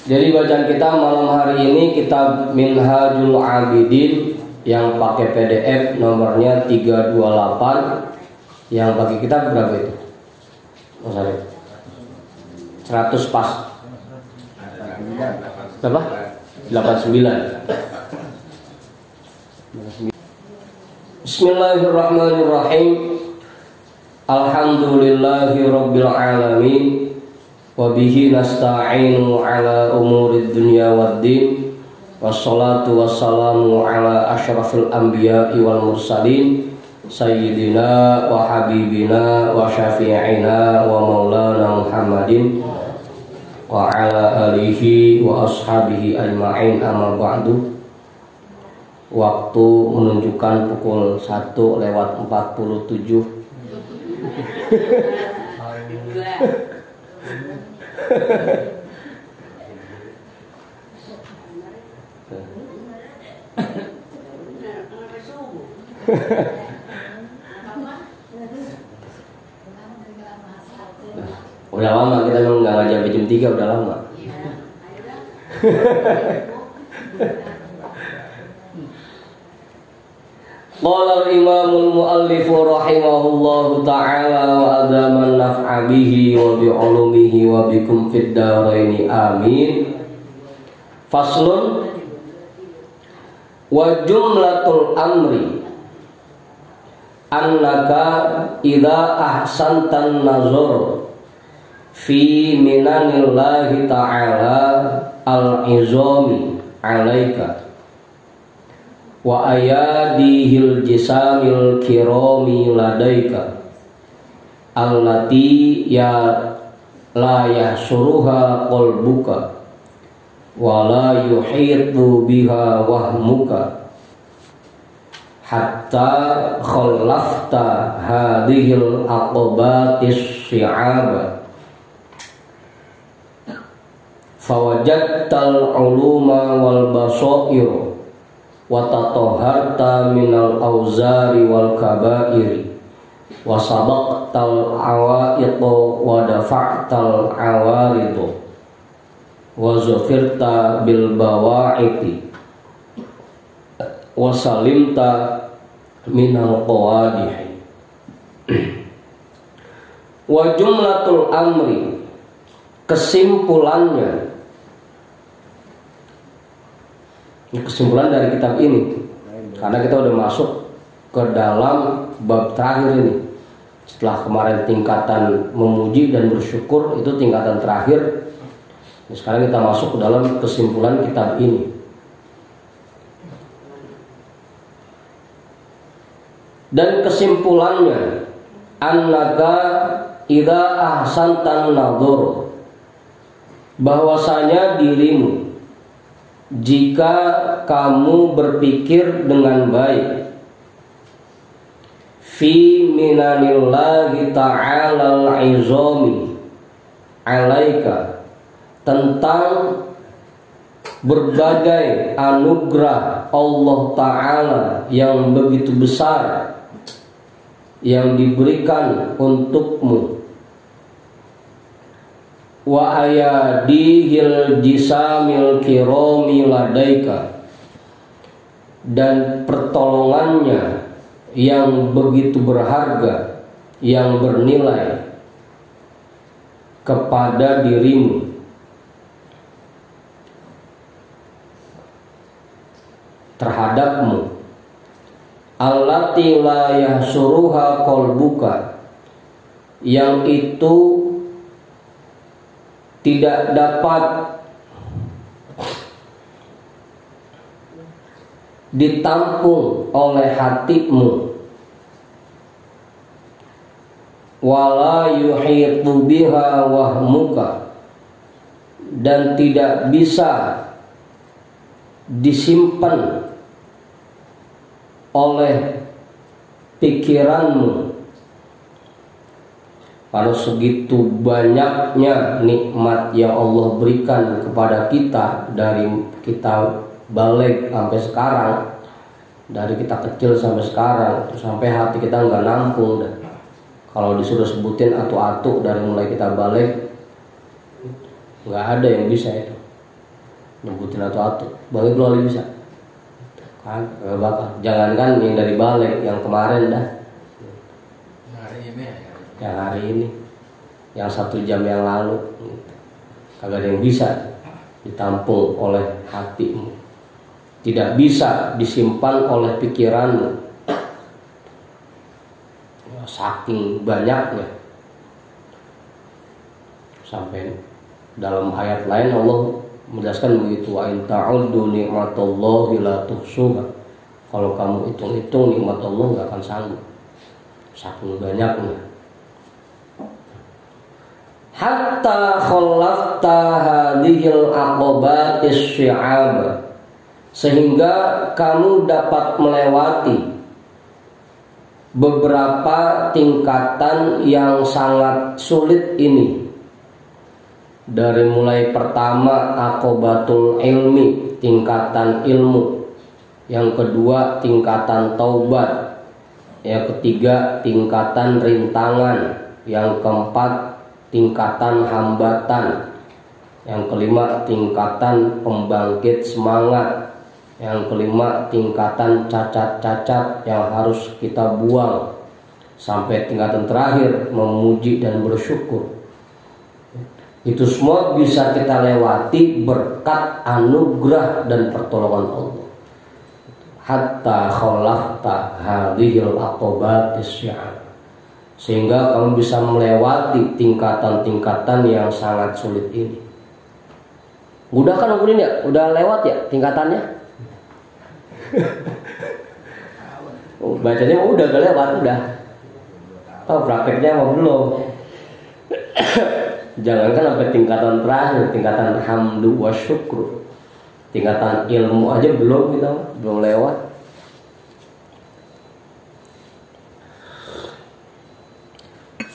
Jadi bacaan kita malam hari ini kitab Minhajul Abidin yang pakai PDF nomornya 328. Yang pakai kitab berapa itu? Mas Arif? 100 pas. Berapa? 89. Bismillahirrahmanirrahim. Alhamdulillahirabbil alamin. Wabihi nasta'inu ala umurid dunya waddin. Wassalatu wassalamu ala asyrafil anbiya'i wal mursalin Sayyidina wa habibina wa syafi'ina wa maulana Muhammadin wa ala alihi wa ashabihi ajma'in, amma ba'du. Waktu menunjukkan pukul 1:47. Udah lama kita memang nggak ngajar jam 3, udah lama. Qala al-imamul muallifu rahimahullahu ta'ala wa adaman naf'a bihi wa bi ulumihi wa bikum fid dharaini amin. Faslun wa jumlatul amri annaka idza ahsantan nazar fi minanillahi ta'ala al-izami alaika wa ayadihil jisamil kirami ladaika allati ya la yahsuruha qalbuka wa la yuhitu biha wahmuka hatta khallafta hadhil aqabatis syi'aba fawajadtal uluma wal basair wa tatahharta minal auzari wal kabairi wa sabaqtal awaiq wa dafa'tal awarid wa zufirta bil bawa'iti wa salimta minal qawadih. Wa jumlatul amri, kesimpulannya, ini kesimpulan dari kitab ini, karena kita udah masuk ke dalam bab terakhir ini. Setelah kemarin tingkatan memuji dan bersyukur, itu tingkatan terakhir. Sekarang kita masuk ke dalam kesimpulan kitab ini. Dan kesimpulannya, annaka idza ahsantan nadhur, bahwasanya dirimu jika kamu berpikir dengan baik fi minanillahi ta'ala al-izami alaika, tentang berbagai anugerah Allah Ta'ala yang begitu besar yang diberikan untukmu, wa ayadihil jisamil kirami ladaika, dan pertolongannya yang begitu berharga, yang bernilai kepada dirimu, terhadapmu, allati la yahsuruha qalbuka, yang itu tidak dapat ditampung oleh hatimu, wala yuhitu biha wahmuka, dan tidak bisa disimpan oleh pikiranmu. Kalau segitu banyaknya nikmat yang Allah berikan kepada kita, dari kita balik sampai sekarang, dari kita kecil sampai sekarang, sampai hati kita nggak nampung dah. Kalau disuruh sebutin atu-atu dari mulai kita balik, nggak ada yang bisa itu. nyebutin atau balik dulu bisa kan, bakal jangankan yang dari balik, yang kemarin dah, yang hari ini, yang 1 jam yang lalu, kagak ada yang bisa ditampung oleh hatimu, tidak bisa disimpan oleh pikiranmu, saking banyaknya. Sampai dalam ayat lain Allah menjelaskan begitu, wa in ta'uddu ni'matallahi la tuhsuha. Kalau kamu hitung-hitung nikmat Allah enggak akan sanggup, saking banyaknya. Hatta khallafta hadhil aqabatis syi'ab, sehingga kamu dapat melewati beberapa tingkatan yang sangat sulit ini. Dari mulai pertama aqobatul ilmi, tingkatan ilmu, yang kedua tingkatan taubat, yang ketiga tingkatan rintangan, yang keempat tingkatan hambatan, yang kelima tingkatan pembangkit semangat, yang kelima tingkatan cacat-cacat yang harus kita buang, sampai tingkatan terakhir memuji dan bersyukur. Itu semua bisa kita lewati berkat anugerah dan pertolongan Allah. Hatta khalafta hadhil aqabatis syi'ab, sehingga kamu bisa melewati tingkatan-tingkatan yang sangat sulit ini. Udah kan ngumpulin ya? Udah lewat ya tingkatannya? Bacanya udah gak lewat, udah. Tahu prakteknya apa belum? Jangankan sampai tingkatan terakhir, tingkatan hamdu wa syukru, tingkatan ilmu aja belum, kita belum lewat.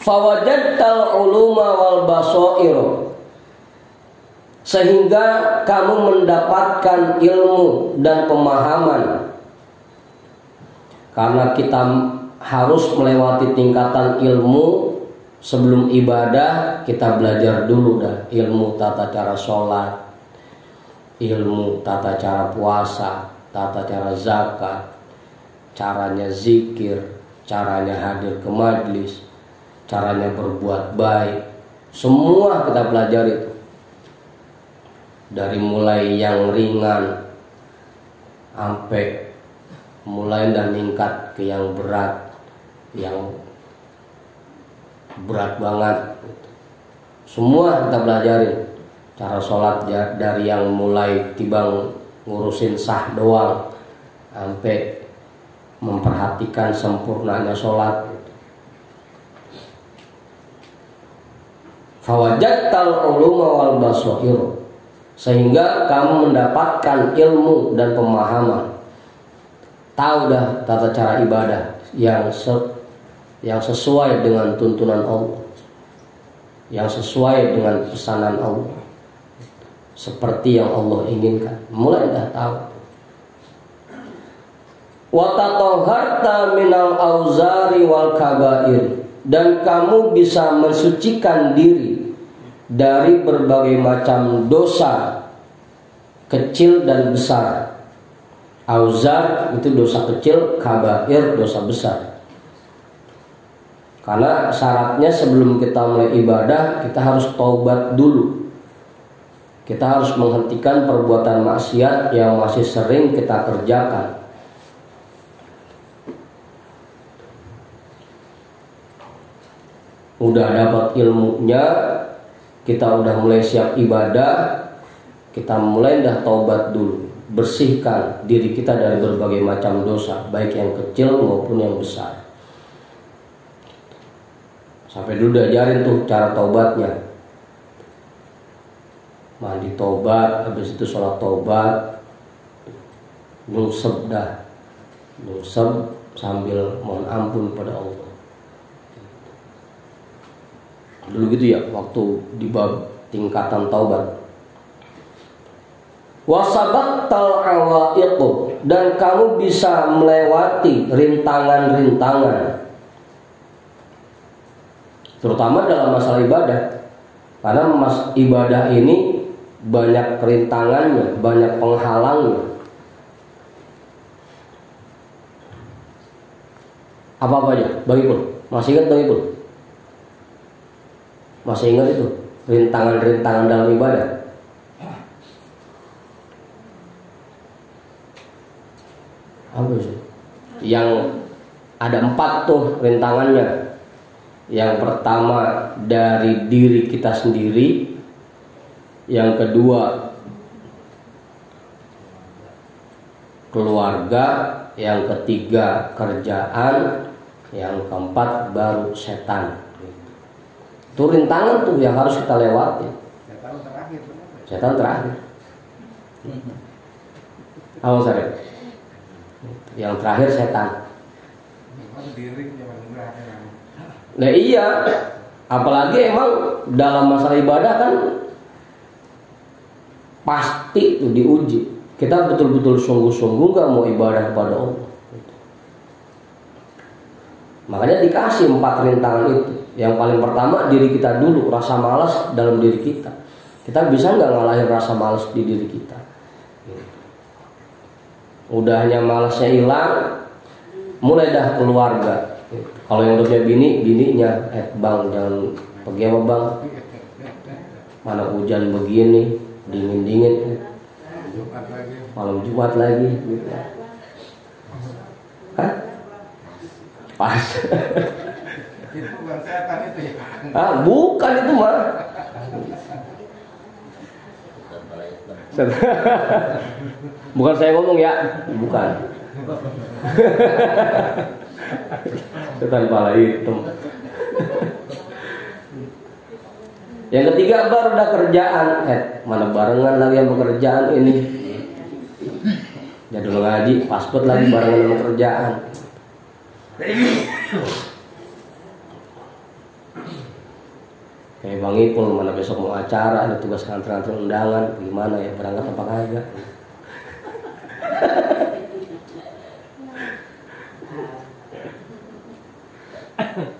Fawajadtal uluma wal basair, sehingga kamu mendapatkan ilmu dan pemahaman. Karena kita harus melewati tingkatan ilmu. Sebelum ibadah kita belajar dulu dah ilmu tata cara sholat, ilmu tata cara puasa, tata cara zakat, caranya zikir, caranya hadir ke majlis, caranya berbuat baik. Semua kita pelajari itu. Dari mulai yang ringan sampai mulai dan meningkat ke yang berat, yang berat banget. Semua kita belajarin. Cara sholat dari yang mulai tibang ngurusin sah doang sampai memperhatikan sempurnanya sholat. Fawajadtal uluma wal basair, sehingga kamu mendapatkan ilmu dan pemahaman. Tahu dah tata cara ibadah yang sesuai dengan tuntunan Allah, yang sesuai dengan pesanan Allah, seperti yang Allah inginkan. Mulai dah tahu. Wa tatahharta minal auzari wal kabair, dan kamu bisa mensucikan diri dari berbagai macam dosa kecil dan besar. Auzar itu dosa kecil, kabair dosa besar. Karena syaratnya sebelum kita mulai ibadah, kita harus taubat dulu. Kita harus menghentikan perbuatan maksiat yang masih sering kita kerjakan. Udah dapat ilmunya, kita udah mulai siap ibadah, kita mulai dah taubat dulu. Bersihkan diri kita dari berbagai macam dosa, baik yang kecil maupun yang besar. Sampai dulu diajarin tuh cara taubatnya. Mandi taubat, habis itu sholat taubat, nyungsep sambil mohon ampun pada Allah. Dulu gitu ya, waktu di bab tingkatan taubat. Wasabattal awaiq, dan kamu bisa melewati rintangan-rintangan, terutama dalam masalah ibadah. Karena ibadah ini banyak rintangannya, banyak penghalangnya. Apa aja, Bang Ipul? Masih ingat Bang Ipul? Masih ingat itu rintangan-rintangan dalam ibadah? Apa sih? Yang ada 4 tuh rintangannya. Yang pertama dari diri kita sendiri, yang kedua keluarga, yang ketiga kerjaan, yang keempat baru setan. Itu rintangan tuh yang harus kita lewati. Setan terakhir. Apa Sarek? Yang terakhir setan. Nah iya, apalagi emang dalam masalah ibadah kan pasti tuh diuji. Kita betul-betul sungguh-sungguh gak mau ibadah kepada Allah. Makanya dikasih 4 rintangan itu. Yang paling pertama diri kita dulu, rasa malas dalam diri kita. Kita bisa nggak ngalahin rasa malas di diri kita? Udahnya malasnya hilang, mulai dah keluarga. Kalau yang udah punya bininya, bang jangan pergi sama bang. Mana hujan begini, dingin. Malam Jumat lagi. Hah? Pas. Itu bukan setan itu ya. Bukan itu mah. Bukan saya ngomong ya, bukan. Setan kepala hitam. Yang ketiga baru udah kerjaan. Mana barengan lagi sama kerjaan ini. Jadul ngaji, pasport lagi barengan sama kerjaan. Kayak Bang Ipul, mana besok mau acara, ada tugas nganter-nganter undangan, gimana ya, berangkat apa kagak?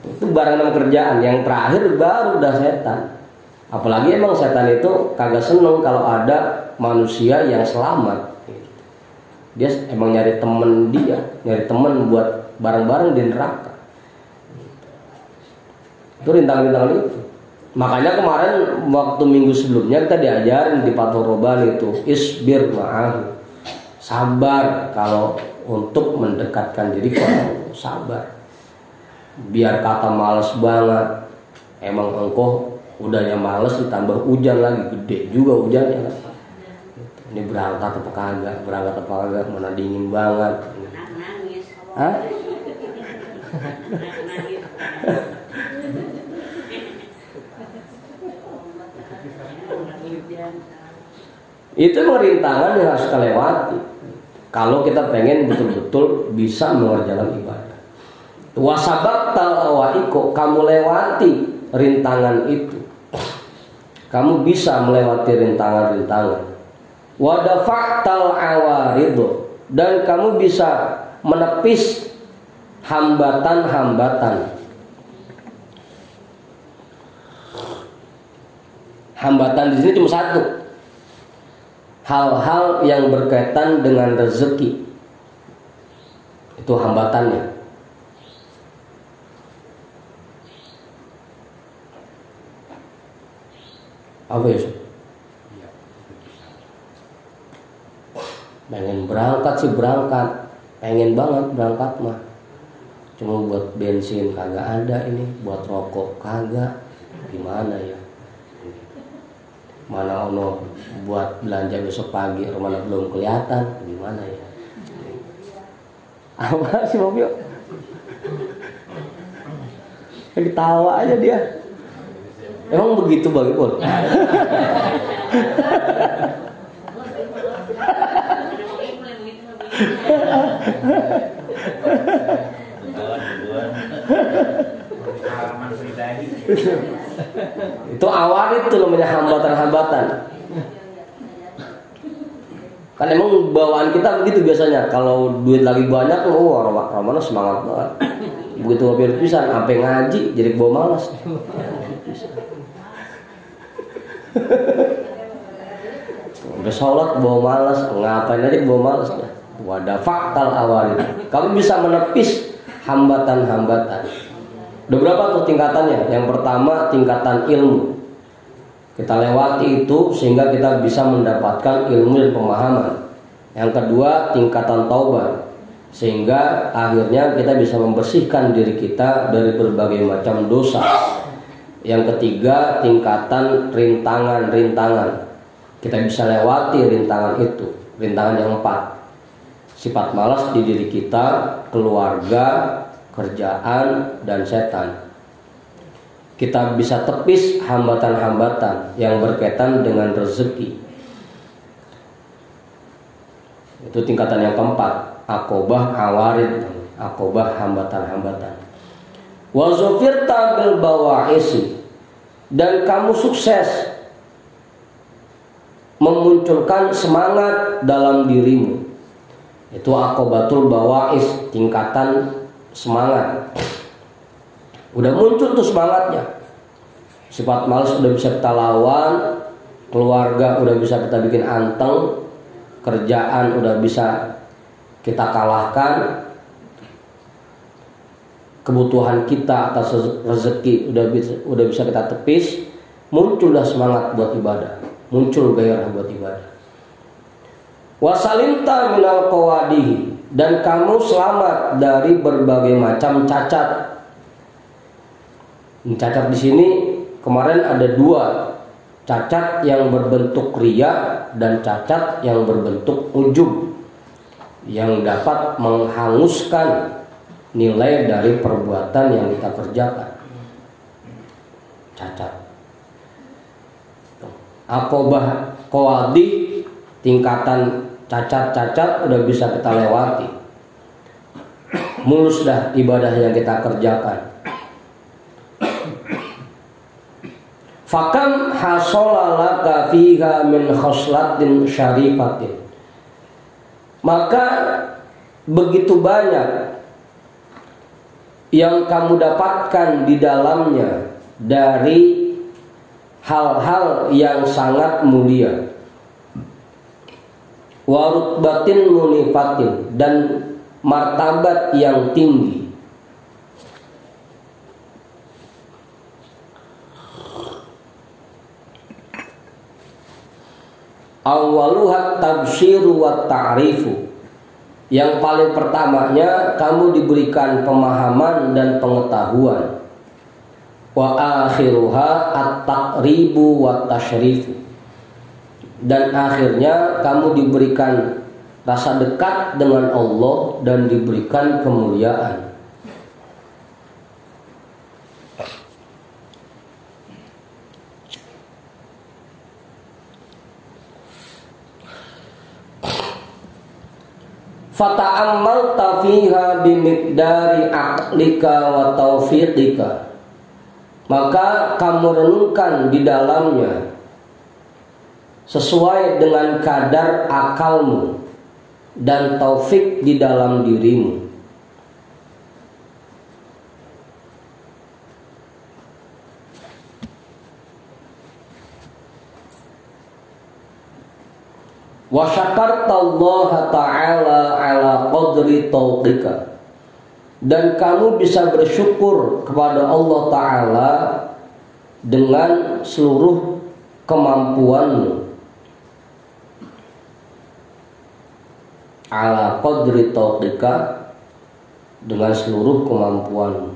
Itu barengan sama kerjaan. Yang terakhir baru udah setan. Apalagi emang setan itu kagak seneng kalau ada manusia yang selamat. Dia emang nyari temen dia, nyari temen buat bareng-bareng di neraka. Itu rintangan-rintangan itu. Makanya kemarin waktu minggu sebelumnya kita diajarin di Fathul Robani itu isbir ma'ahu. Sabar kalau untuk mendekatkan diri kepada Allah, sabar. Biar kata males banget. Emang engkau udahnya males ditambah hujan lagi, gede juga hujannya kan. Ini berangkat apa kagak, mana dingin banget. Hah? Itu rintangan yang harus kita lewati kalau kita pengen betul-betul bisa mengerjakan ibadah. Wasabaqtal awaiko, kamu lewati rintangan itu, kamu bisa melewati rintangan-rintangan. Wadafa'tal awaridho, dan kamu bisa menepis hambatan-hambatan. Hambatan di sini cuma satu. Hal-hal yang berkaitan dengan rezeki. Itu hambatannya. Apa ya? Pengen berangkat sih berangkat, pengen banget berangkat mah. Cuma buat bensin kagak ada ini, buat rokok kagak, gimana ya? Mana ono buat belanja besok pagi, mana belum kelihatan, gimana ya? Apa sih mobil? Ketawa aja dia. Emang begitu Bang Ipul? Itu awal itu namanya hambatan-hambatan. Kan emang bawaan kita begitu biasanya. Kalau duit lagi banyak, Ramana semangat banget. Begitu ngopi pisan, sampai ngaji jadi bawa malas. Sampai sholat bawa malas, ngapain aja bawa malas dah. Wadah faktal awarid. Kamu bisa menepis hambatan-hambatan. Udah berapa tuh tingkatannya? Yang pertama tingkatan ilmu. Kita lewati itu sehingga kita bisa mendapatkan ilmu dan pemahaman. Yang kedua tingkatan taubat, sehingga akhirnya kita bisa membersihkan diri kita dari berbagai macam dosa. Yang ketiga tingkatan rintangan-rintangan. Kita bisa lewati rintangan itu. Rintangan yang 4. Sifat malas di diri kita, keluarga, kerjaan, dan setan. Kita bisa tepis hambatan-hambatan yang berkaitan dengan rezeki. Itu tingkatan yang keempat, akobah awarid, akobah hambatan-hambatan. Wa zufirta bil bawa'isi, dan kamu sukses memunculkan semangat dalam dirimu. Itu akobatul bawa'is, tingkatan semangat. Udah muncul tuh semangatnya. Sifat malas udah bisa kita lawan, keluarga udah bisa kita bikin anteng, kerjaan udah bisa kita kalahkan, kebutuhan kita atas rezeki udah bisa kita tepis. Muncullah semangat buat ibadah, muncul gairah buat ibadah. Wasalimta minal qawadihi, dan kamu selamat dari berbagai macam cacat. Cacat di sini kemarin ada 2, cacat yang berbentuk riya dan cacat yang berbentuk ujub, yang dapat menghanguskan nilai dari perbuatan yang kita kerjakan. Cacat. Akobah qawadi, tingkatan cacat-cacat udah bisa kita lewati. Mulus dah ibadah yang kita kerjakan. Fakam hasolalaka fiha min khoslatin syarifatin, maka begitu banyak yang kamu dapatkan di dalamnya dari hal-hal yang sangat mulia. Warutbatin munifatin, dan martabat yang tinggi. Awaluhat tabsyiru wa ta'rifu, yang paling pertamanya kamu diberikan pemahaman dan pengetahuan. Wa akhiruha at-taqribu wa tasyrifu, dan akhirnya kamu diberikan rasa dekat dengan Allah dan diberikan kemuliaan. Fata'ammalta fiha bimiqdari aqlika wa taufiqika, maka kamu renungkan di dalamnya sesuai dengan kadar akalmu dan taufik di dalam dirimu. Wa syakartallaha ta'ala ala qadri tauqika, dan kamu bisa bersyukur kepada Allah Ta'ala dengan seluruh kemampuanmu. Ala qadri tauqika, dengan seluruh kemampuanmu.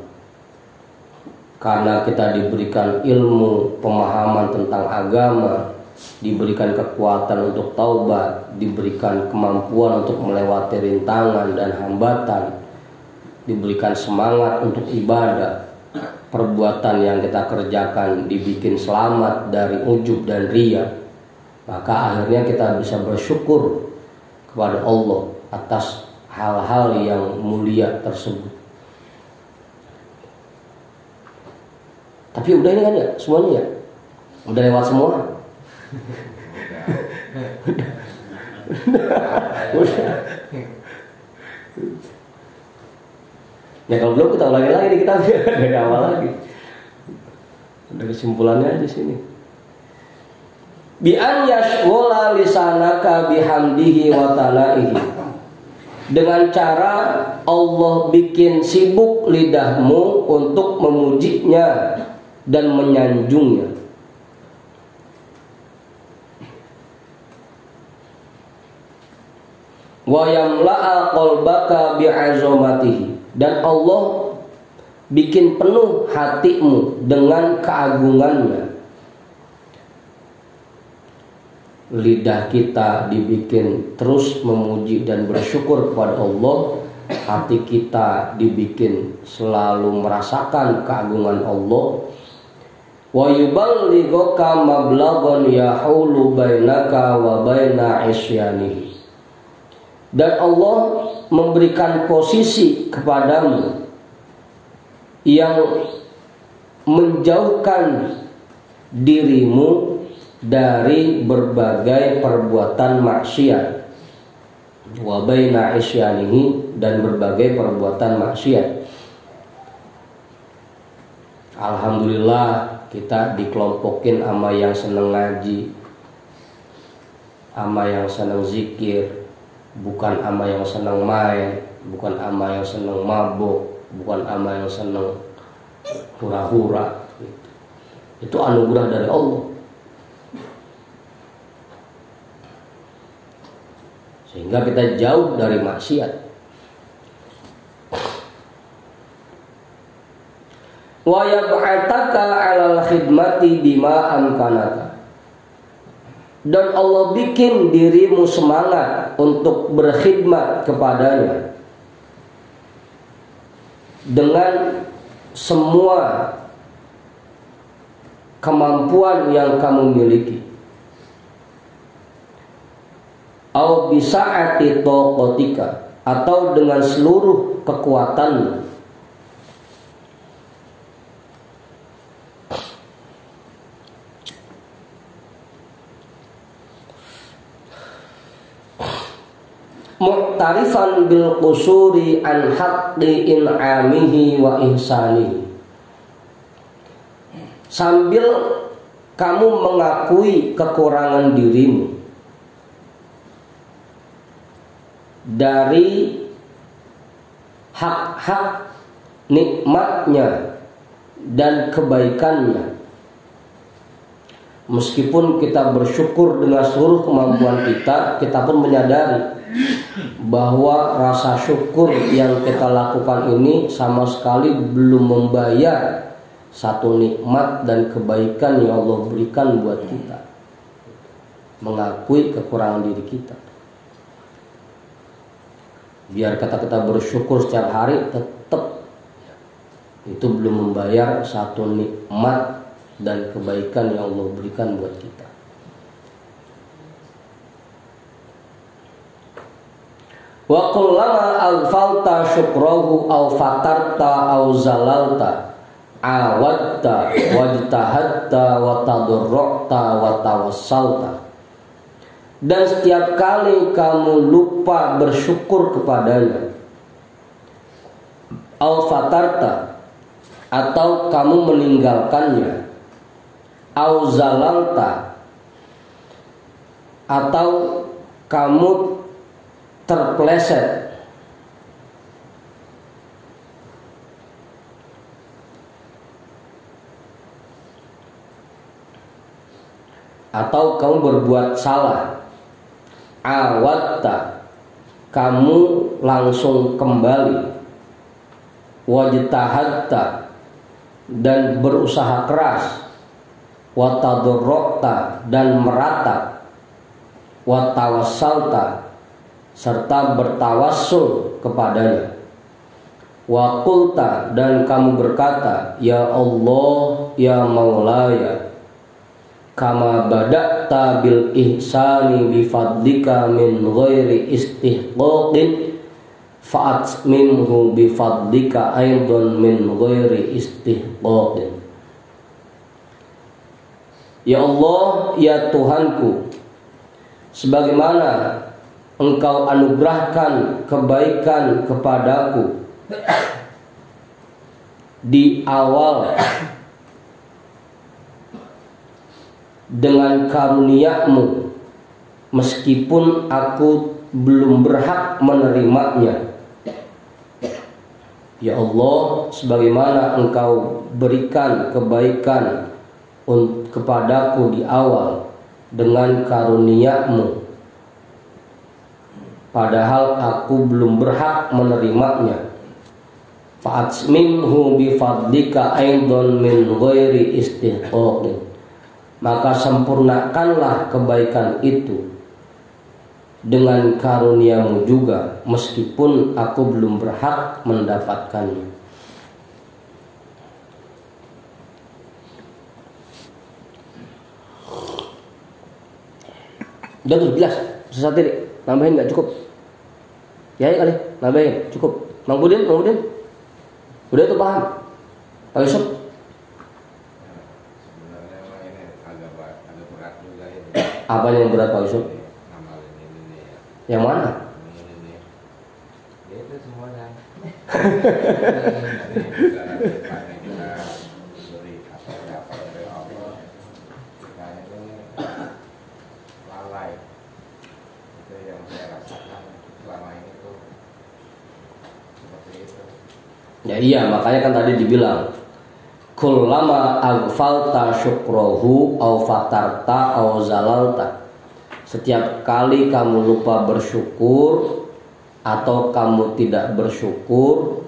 Karena kita diberikan ilmu, pemahaman tentang agama, diberikan kekuatan untuk taubat, diberikan kemampuan untuk melewati rintangan dan hambatan, diberikan semangat untuk ibadah, perbuatan yang kita kerjakan dibikin selamat dari ujub dan riya, maka akhirnya kita bisa bersyukur kepada Allah atas hal-hal yang mulia tersebut. Tapi udah ini kan ya semuanya ya, udah lewat semua. Nah kalau belum kita ulangi lagi kita dari awal lagi. Ada kesimpulannya aja sini. bi an yashghala lisanaka bihamdihi wa tanaihi, dengan cara Allah bikin sibuk lidahmu untuk memujinya dan menyanjungnya. Wa yamla'a qalbaka bi'azamatihi, dan Allah bikin penuh hatimu dengan keagungannya. Lidah kita dibikin terus memuji dan bersyukur kepada Allah, hati kita dibikin selalu merasakan keagungan Allah. Wa yuballighaka mablaghan yahulu bainaka wa baina isyanihi, dan Allah memberikan posisi kepadamu yang menjauhkan dirimu dari berbagai perbuatan maksiat, wa baina isyanihi, dan berbagai perbuatan maksiat. Alhamdulillah kita dikelompokin sama yang seneng ngaji, sama yang seneng zikir, bukan ama yang senang main, bukan ama yang senang mabuk, bukan ama yang senang hura-hura. Itu anugerah dari Allah. Sehingga kita jauh dari maksiat. Wa yab'ataka 'alal khidmati bima amkanaka, dan Allah bikin dirimu semangat untuk berkhidmat kepadanya dengan semua kemampuan yang kamu miliki. Au bisa'ati taqatika, atau dengan seluruh kekuatanmu. Mu'tarifan bil qusuri an haqqi in'amihi wa ihsanihi, sambil kamu mengakui kekurangan dirimu dari hak-hak nikmatnya dan kebaikannya. Meskipun kita bersyukur dengan seluruh kemampuan kita, kita pun menyadari bahwa rasa syukur yang kita lakukan ini sama sekali belum membayar satu nikmat dan kebaikan yang Allah berikan buat kita. Mengakui kekurangan diri kita. Biar kita bersyukur setiap hari, tetap itu belum membayar satu nikmat dan kebaikan yang Allah berikan buat kita. Wa kullama alfalta syukrahu aw fatarta aw zalalta awadta wajtahadta wa tadarra'ta wa tawassalta, dan setiap kali kamu lupa bersyukur kepadanya, aw fatarta, atau kamu meninggalkannya, aw zalalta, atau kamu terpeleset, atau kamu berbuat salah, awadta, kamu langsung kembali, wajtahadta, dan berusaha keras, watadarra'ta, dan meratap, watawassalta, serta bertawassul kepadanya, wa qulta, dan kamu berkata, ya Allah, ya Maulaya, kama bada'ta bil ihsani bi fadlika min ghairi istihqaqin fa'atmimhu bi fadlika aidan min ghairi istihqaqin. Ya Allah, ya Tuhanku, sebagaimana Engkau anugerahkan kebaikan kepadaku di awal dengan karunia-Mu meskipun aku belum berhak menerimanya. Ya Allah, sebagaimana Engkau berikan kebaikan kepadaku di awal dengan karunia-Mu, padahal aku belum berhak menerimanya. Fa'atsmimhu bifadlika aidan min ghairi istihqaqin, maka sempurnakanlah kebaikan itu dengan karunia-Mu juga meskipun aku belum berhak mendapatkannya. Udah tuh jelas, sesat ini nambahin nggak cukup? Ya kali nambahin cukup. Mang Budin, udah itu paham? Pak Yusuf? Sebenarnya ini agak berat juga ini. Apa yang berat Pak Yusuf? Ngamalin ini ya. Yang mana? Ini. Ya itu semuanya. Lalai. Itu yang saya rasakan selama ini tuh seperti itu. Ya iya, makanya kan tadi dibilang kullama aghfalta syukrahu au fatarta au zalalta. Setiap kali kamu lupa bersyukur atau kamu tidak bersyukur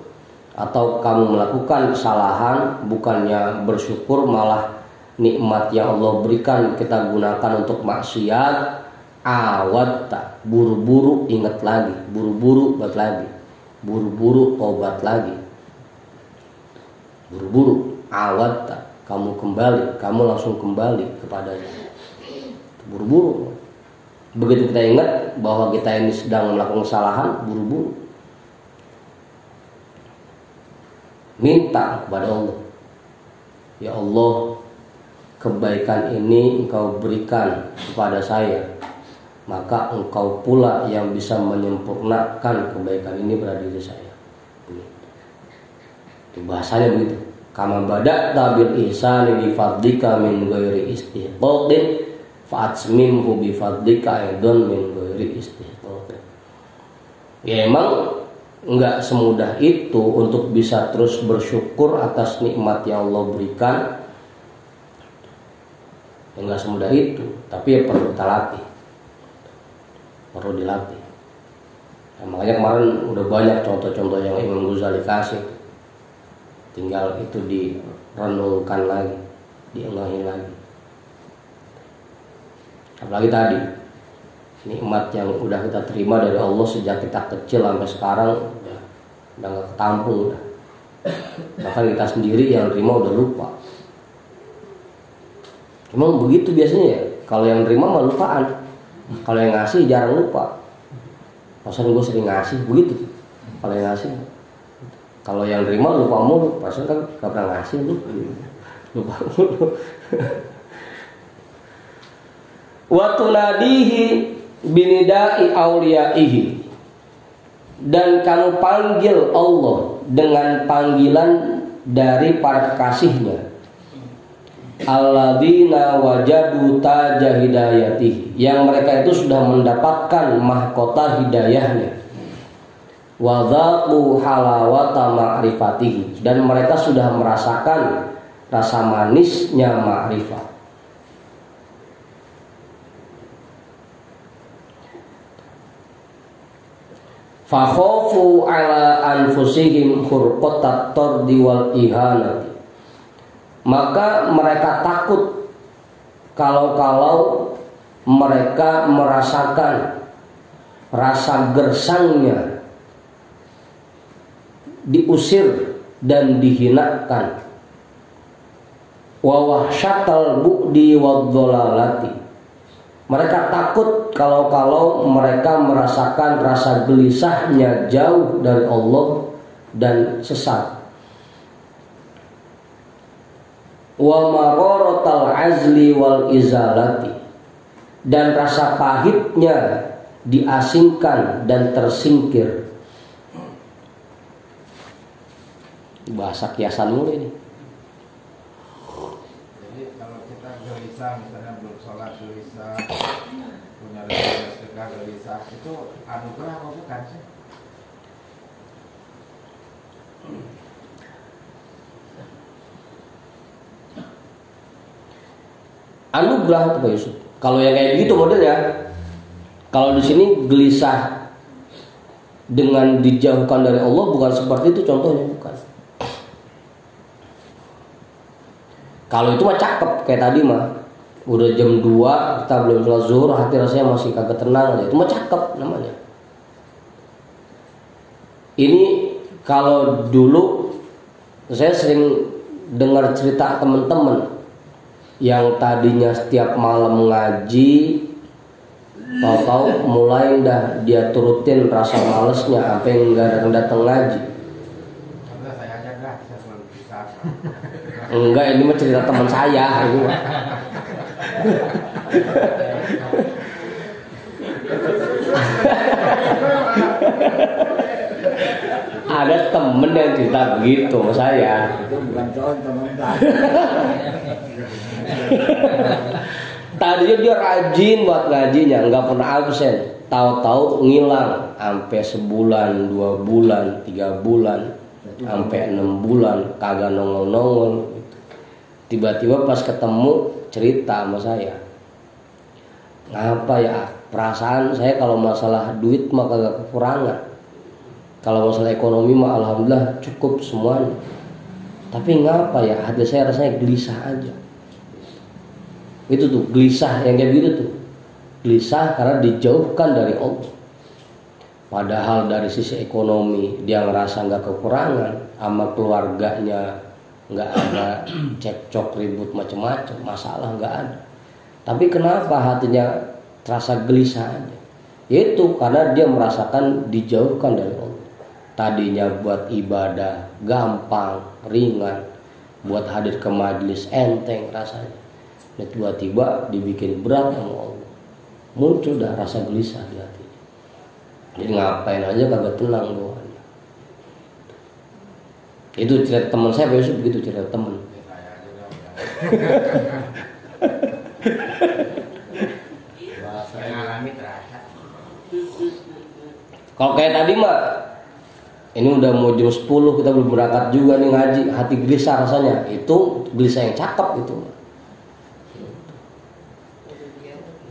atau kamu melakukan kesalahan, bukannya bersyukur malah nikmat yang Allah berikan kita gunakan untuk maksiat, awatta, buru-buru ingat lagi, buru-buru buat lagi, buru-buru tobat lagi. Buru-buru awatta, kamu langsung kembali kepadanya. Buru-buru. Begitu kita ingat bahwa kita ini sedang melakukan kesalahan, buru-buru minta kepada Allah, ya Allah, kebaikan ini Engkau berikan kepada saya, maka Engkau pula yang bisa menyempurnakan kebaikan ini pada diri saya. Itu bahasanya begitu. Kama bada'ta bil ihsani bi fadlika min ghairi istihqaqin fa'atsmimhu bi fadlika aidan min ghairi istihqaqin. Ya emang enggak semudah itu untuk bisa terus bersyukur atas nikmat yang Allah berikan. Enggak semudah itu, tapi ya perlu kita latih. Perlu dilatih. Nah, makanya kemarin udah banyak contoh-contoh yang Imam Ghazali kasih. Tinggal itu direnungkan lagi, diengahin lagi. Apalagi tadi nikmat yang udah kita terima dari Allah sejak kita kecil sampai sekarang udah gak ketampung udah. Bahkan kita sendiri yang terima udah lupa. Emang begitu biasanya ya. Kalau yang terima mah lupaan. Kalau yang ngasih jarang lupa. Pasan gue sering ngasih begitu. Kalau yang ngasih, kalau yang terima lupa mulu. Pasan kan gak pernah ngasih lu. Lupa mulu. Wa tunadihi binidai auliyaihi, dan kamu panggil Allah dengan panggilan dari para kekasihnya, alladzina wajadu taja hidayatihi, yang mereka itu sudah mendapatkan mahkota hidayahnya, wa dzaqu halawata ma'rifatihi, dan mereka sudah merasakan rasa manisnya ma'rifat. Fakhofu ala anfusihim khurqatat tardi wal ihanati, maka mereka takut kalau mereka merasakan rasa gersangnya, diusir dan dihinakan, wa wahsyatal bu'di wadh-dhalalati. Mereka takut kalau mereka merasakan rasa gelisahnya jauh dari Allah dan sesat. Wa mararatal azli wal izalati, dan rasa pahitnya diasingkan dan tersingkir. Bahasa kiasan mulai ini. Jadi kalau kita gelisah misalnya belum sedekah gelisah itu anugerah apa bukan sih? Anugerah itu Pak Yusuf. Kalau yang kayak gitu modelnya, kalau di sini gelisah dengan dijauhkan dari Allah bukan seperti itu contohnya, bukan. Kalau itu mah cakep kayak tadi mah. Udah jam 2 kita belum sholat zuhur, hati rasanya masih kagak tenang aja. Itu mah cakep namanya. Ini kalau dulu saya sering dengar cerita teman-teman yang tadinya setiap malam ngaji, tahu-tahu mulai dah dia turutin rasa malesnya sampai enggak datang ngaji. Enggak, saya aja enggak, saya selalu bisa. Enggak, ini mah cerita teman saya ini. Ada temen yang cerita begitu sama saya. Itu bukan contoh teman. Tadinya dia rajin buat ngajinya, nggak pernah absen. Tahu-tahu ngilang, sampai sebulan, 2 bulan, 3 bulan, sampai 6 bulan, kagak nongol-nongol. Tiba-tiba pas ketemu cerita sama saya, ngapa ya? Perasaan saya kalau masalah duit mah kagak kekurangan. Kalau masalah ekonomi mah alhamdulillah cukup semuanya. Tapi ngapa ya? Hati saya rasanya gelisah aja. Itu tuh gelisah yang kayak gitu tuh. Gelisah karena dijauhkan dari Allah. Padahal dari sisi ekonomi dia ngerasa nggak kekurangan, sama keluarganya nggak ada cekcok ribut macam-macam, masalah nggak ada. Tapi kenapa hatinya terasa gelisah aja? Yaitu karena dia merasakan dijauhkan dari Allah. Tadinya buat ibadah gampang, ringan, buat hadir ke majelis enteng rasanya. Dan tiba-tiba dibikin berat sama Allah. Muncul dah rasa gelisah di hatinya. Jadi ngapain aja kagak tenang doanya. Itu cerita teman saya, besok begitu cerita teman. Saya aja dong. Saya ngalami terasa. Kalau kayak tadi mah, ini udah mau jam 10 kita belum berangkat juga nih ngaji, hati gelisah rasanya. Itu gelisah yang cakep itu.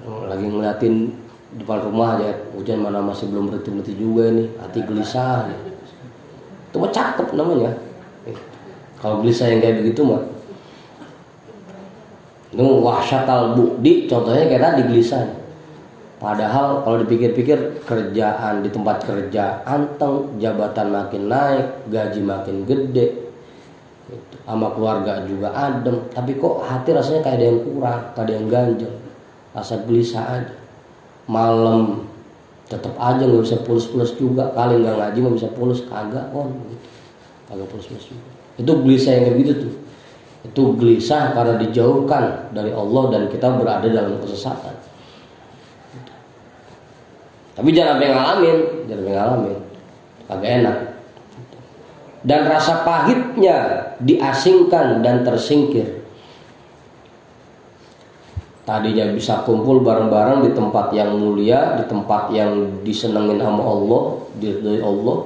Lagi ngeliatin depan rumah aja, hujan mana masih belum berhenti-berhenti juga nih, hati gelisah. Itu mah cakep namanya. Kalau gelisah yang kayak begitu mah, itu wahsyatal bu'di, contohnya kayak tadi gelisah. Padahal kalau dipikir-pikir kerjaan di tempat kerja anteng, jabatan makin naik, gaji makin gede, sama keluarga juga adem, tapi kok hati rasanya kayak ada yang kurang, kayak ada yang ganjel, rasa gelisah aja. Malam tetap aja nggak bisa pulas-pulas juga, kali nggak ngaji mau bisa pulas kagak gitu. Kagak pulas-pulas juga. Itu gelisah yang kayak gitu tuh. Itu gelisah karena dijauhkan dari Allah dan kita berada dalam kesesatan. Tapi jangan sampai ngalamin, agak enak. Dan rasa pahitnya diasingkan dan tersingkir. Tadinya bisa kumpul bareng-bareng di tempat yang mulia, di tempat yang disenengin sama Allah, diridhoi Allah.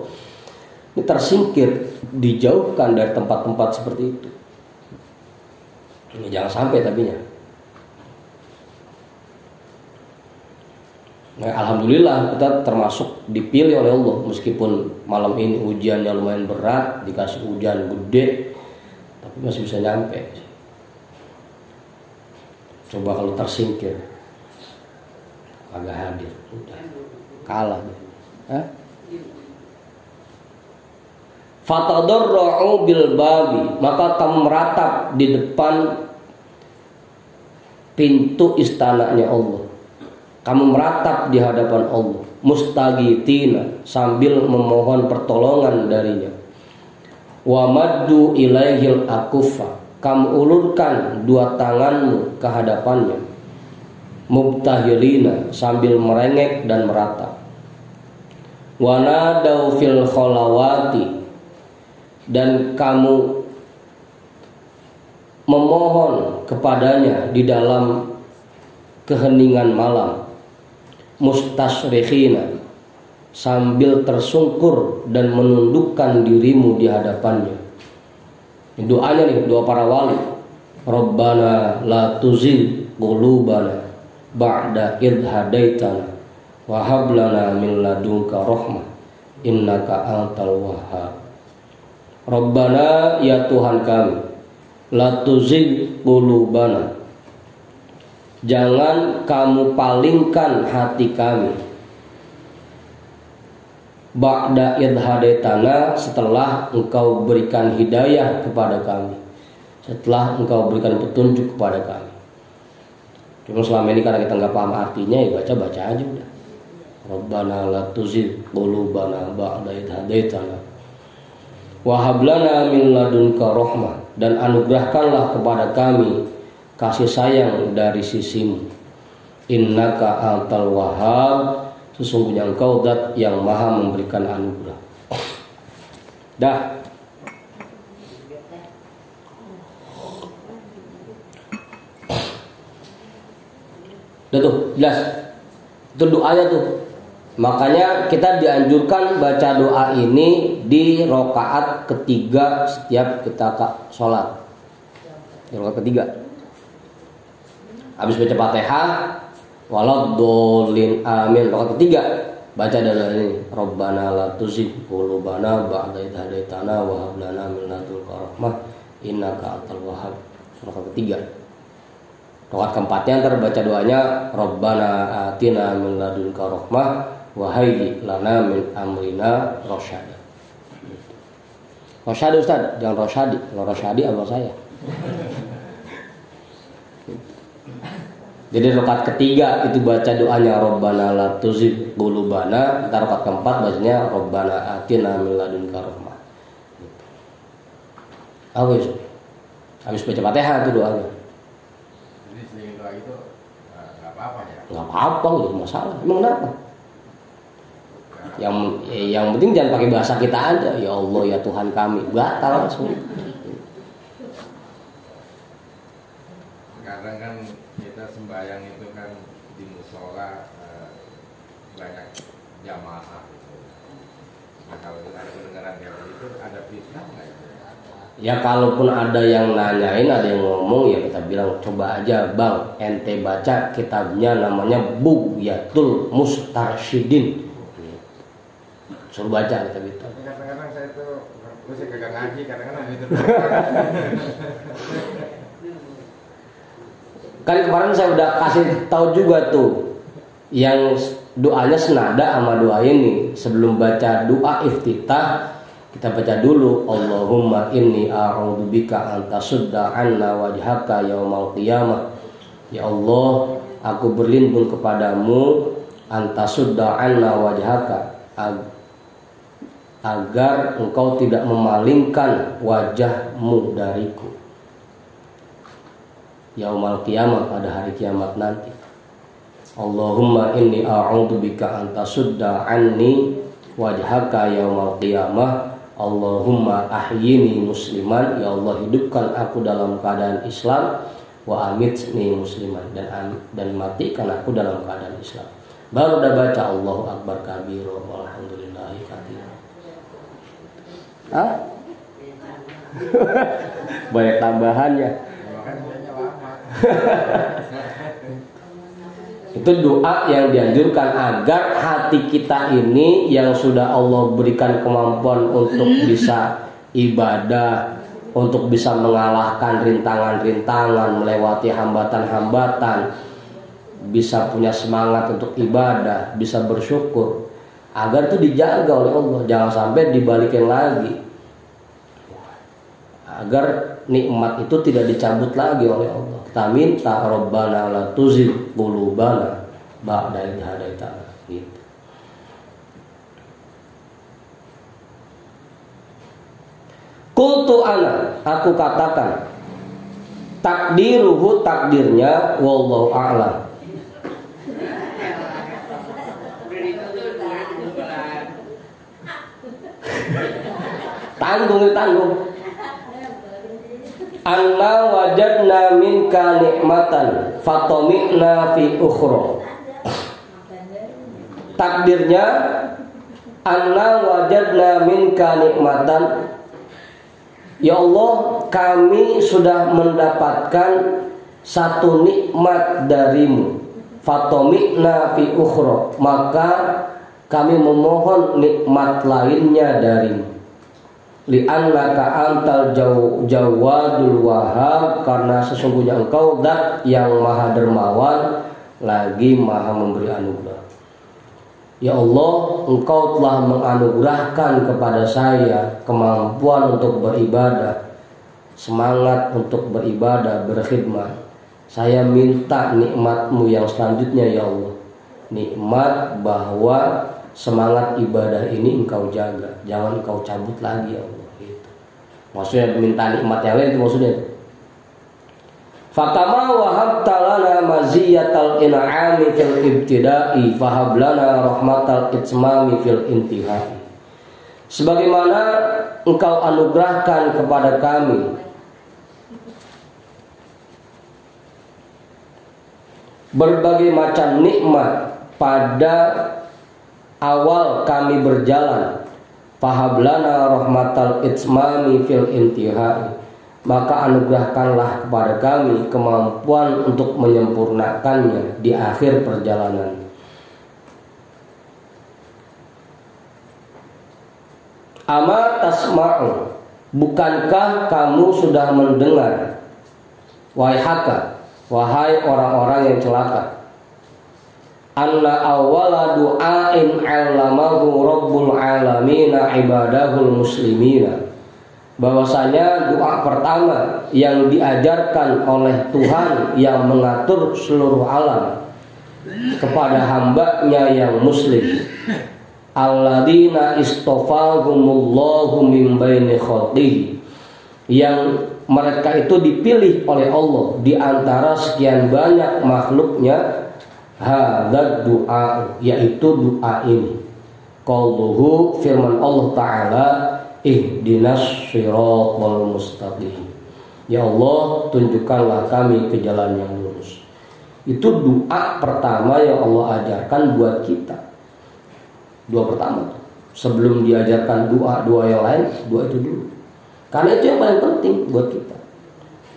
Ini tersingkir, dijauhkan dari tempat-tempat seperti itu. Ini jangan sampai tapinya. Nah, alhamdulillah kita termasuk dipilih oleh Allah, meskipun malam ini ujiannya lumayan berat, dikasih hujan gede, tapi masih bisa nyampe. Coba kalau tersingkir, agak hadir, udah kalah. Fatadarra'u bil babi, maka kamu meratap di depan pintu istananya Allah. Kamu meratap di hadapan Allah, mustaghithina, sambil memohon pertolongan darinya. Wa maddu ilaihil akufa, kamu ulurkan 2 tanganmu ke hadapannya. Mubtahilina, sambil merengek dan meratap. Wa nadau fil khalawati, dan kamu memohon kepadanya di dalam keheningan malam. mustasrikhina, sambil tersungkur dan menundukkan dirimu di hadapannya. Ini doanya nih, doa para wali. Rabbana la tuzigh qulubana ba'da idh hadaitana wa hab lana min ladunka rahmah innaka antal wahhab. Rabbana, ya Tuhan kami, la tuzigh qulubana, jangan kamu palingkan hati kami, ba'da idh hadaitana, setelah engkau berikan hidayah kepada kami, setelah engkau berikan petunjuk kepada kami. Cuma selama ini karena kita nggak paham artinya, ya baca aja udah. Rabbana la tuzigh qulubana ba'da idh hadaitana wa hab lana min ladunka rahmah, dan anugerahkanlah kepada kami kasih sayang dari sisimu. Innaka antal wahhab, sesungguhnya engkau zat yang maha memberikan anugerah. Dah. Udah tuh, jelas. Itu doanya tuh. Makanya kita dianjurkan baca doa ini di rakaat ketiga setiap kita sholat. Di rakaat ketiga. Habis baca Fatihah, waladhdallin amin. Rakaat ketiga baca doa ini. Rabbana la tuzigh qulubana ba'da idh hadaitana wa hab lana min ladunka rahmah innaka antal wahhab. Rakaat ketiga. Rakaat keempatnya ntar baca doanya Rabbana atina min ladunka rahmah wa hayyi lana min amrina rasyada. Rasyada Ustaz, jangan Rasyadi. Kalau Rasyadi abang saya. Jadi rakaat ketiga itu baca doanya Rabbana la tuzigh qulubana, ntar rakaat keempat bacanya Rabbana atina min ladunka rahmah. Habis baca Fatihah itu doanya. Jadi selain doa itu nggak apa-apa ya? Nggak apa-apa, nggak ada masalah. Emang kenapa? Yang penting jangan pakai bahasa kita aja. Ya Allah, ya Tuhan kami. Batal langsung. Kadang kan kita sembahyang itu kan di musola banyak jamaah gitu. Nah kalau kita ada pendengaran kayak gitu, ada fitnah nggak ya? Ya kalaupun ada yang nanyain, ada yang ngomong, ya kita bilang coba aja bang, ente baca kitabnya namanya Bughyatul Mustarsyidin. Suruh baca kita gitu. Tapi kadang-kadang saya tuh masih kagak ngaji, kadang-kadang gitu. Kan kemarin saya udah kasih tahu juga tuh yang doanya senada sama doa ini. Sebelum baca doa iftitah, kita baca dulu Allahumma inni a'udzubika an tasudda 'anna wajhaka yaumal qiyamah. Ya Allah, aku berlindung kepadamu an tasudda 'anna wajhaka, agar engkau tidak memalingkan wajahmu dariku yaumal qiyamah, pada hari kiamat nanti. Allahumma inni a'udzubika an tasudda 'anni wajhaka yaumal qiyamah. Allahumma ahyini musliman, ya Allah hidupkan aku dalam keadaan Islam, wa amitni musliman, dan matikan aku dalam keadaan Islam. Baru udah baca Allahu akbar kabira walhamdulillahi katsira. Hah? Banyak tambahannya. Itu doa yang dianjurkan agar hati kita ini yang sudah Allah berikan kemampuan untuk bisa ibadah, untuk bisa mengalahkan rintangan-rintangan, melewati hambatan-hambatan, bisa punya semangat untuk ibadah, bisa bersyukur, agar itu dijaga oleh Allah, jangan sampai dibalikin lagi, agar nikmat itu tidak dicabut lagi oleh Allah. Kita minta Rabbana la tuzigh qulubana ba'da idh hadaitana gitu. Qultu ana, aku katakan, takdiruhu, takdirnya wallahu a'lam. Tanggung. Anna wajadna minka nikmatan fatomi'na fi ukhra. takdirnya anna wajadna minka nikmatan, ya Allah kami sudah mendapatkan satu nikmat darimu, fatomikna fi ukhra, maka kami memohon nikmat lainnya darimu, li'annaka antal jawadul wahab, karena sesungguhnya engkau zat yang maha dermawan lagi maha memberi anugerah. Ya Allah, engkau telah menganugerahkan kepada saya kemampuan untuk beribadah, semangat untuk beribadah, berkhidmat. Saya minta nikmat-Mu yang selanjutnya ya Allah, nikmat bahwa semangat ibadah ini engkau jaga, jangan engkau cabut lagi ya Allah. Gitu. Maksudnya minta nikmat yang lain itu maksudnya. Fakama wahabta lana maziyatal in'ami fil ibtida'i fahab lana rahmatal itmami fil intihai. Sebagaimana engkau anugerahkan kepada kami berbagai macam nikmat pada awal kami berjalan, fahab lana rahmatal itmami fil intihai, maka anugerahkanlah kepada kami kemampuan untuk menyempurnakannya di akhir perjalanan. Ama tasma'u, bukankah kamu sudah mendengar, wahai orang-orang yang celaka, anna awwala du'ain 'allamahu rabbul alamina ibadahul muslimina, bahwasanya doa pertama yang diajarkan oleh Tuhan yang mengatur seluruh alam kepada hambanya yang muslim, alladzina istofahumullahu min baini khalqihi, yang mereka itu dipilih oleh Allah di antara sekian banyak makhluknya, hadzal doa, yaitu doa ini, qauluhu, firman Allah Ta'ala, ihdinas shiratal mustaqim, ya Allah tunjukkanlah kami ke jalan yang lurus. Itu doa pertama yang Allah ajarkan buat kita. Doa pertama, sebelum diajarkan doa yang lain, doa itu dulu. Karena itu yang paling penting buat kita.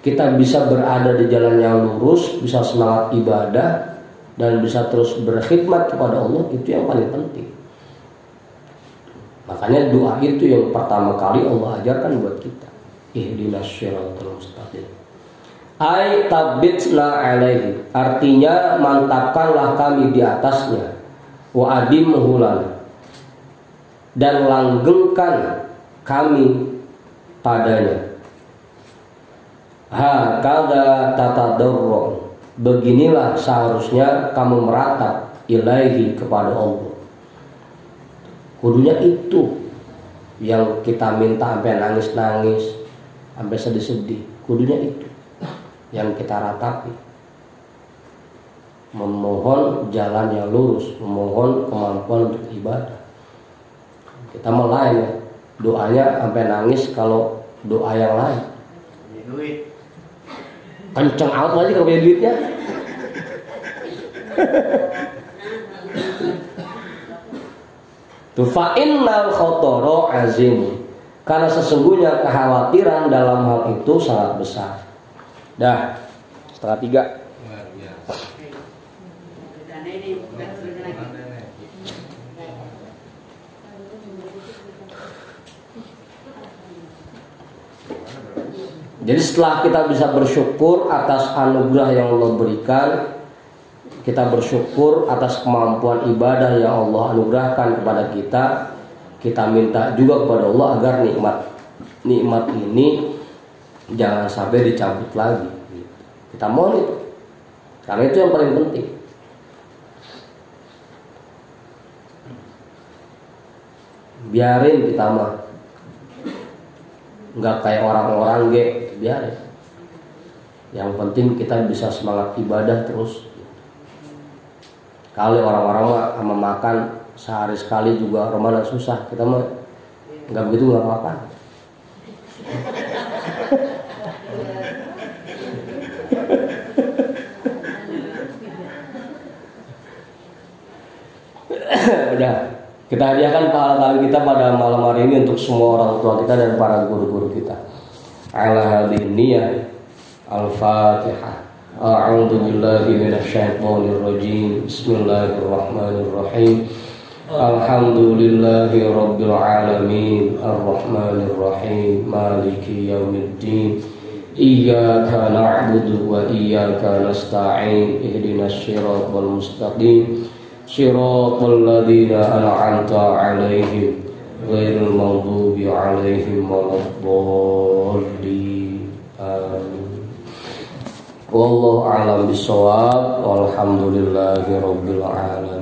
Kita bisa berada di jalan yang lurus, bisa semangat ibadah, dan bisa terus berkhidmat kepada Allah, itu yang paling penting. Makanya doa itu yang pertama kali Allah ajarkan buat kita. Ihdinas shiratal mustaqim. Ai tabbitna alaihi, artinya mantapkanlah kami di atasnya. Wa adimhu lana, dan langgengkan kami padanya. Hakadha tatadarru, beginilah seharusnya kamu meratap ilaihi, kepada Allah. Kudunya itu yang kita minta sampai nangis-nangis, sampai sedih-sedih. Kudunya itu yang kita ratapi, memohon jalan yang lurus, memohon kemampuan untuk ibadah. Kita mau lain ya, doanya sampai nangis. Kalau doa yang lain kenceng out aja kalau punya duitnya. Fa innal khatara azim, karena sesungguhnya kekhawatiran dalam hal itu sangat besar. Dah 2:30. Jadi setelah kita bisa bersyukur atas anugerah yang Allah berikan, kita bersyukur atas kemampuan ibadah yang Allah anugerahkan kepada kita, kita minta juga kepada Allah agar nikmat ini jangan sampai dicabut lagi. Kita mohon itu, karena itu yang paling penting. Biarin kita mah nggak kayak orang-orang biarin. Yang penting kita bisa semangat ibadah terus. Kalau orang-orang mah sama makan sehari sekali juga Ramadan susah, kita mah nggak begitu, nggak makan. Kita hadiahkan pahala kami kita pada malam hari ini untuk semua orang tua kita dan para guru-guru kita. Ala hadhihi niyyah. Al-Fatihah. A'udzu billahi minasyaitonir rajim. Bismillahirrahmanirrahim. Alhamdulillahi rabbil alamin. Arrahmanir rahim. Maliki yaumiddin. Iyyaka na'budu wa iyyaka nasta'in. Ihdinas siratal mustaqim. Shiratal ladzina an'amta 'alaihim ghairil maghdubi 'alaihim waladdallin. Amin. Wallahu a'lam bishawab. Walhamdulillahi rabbil alamin.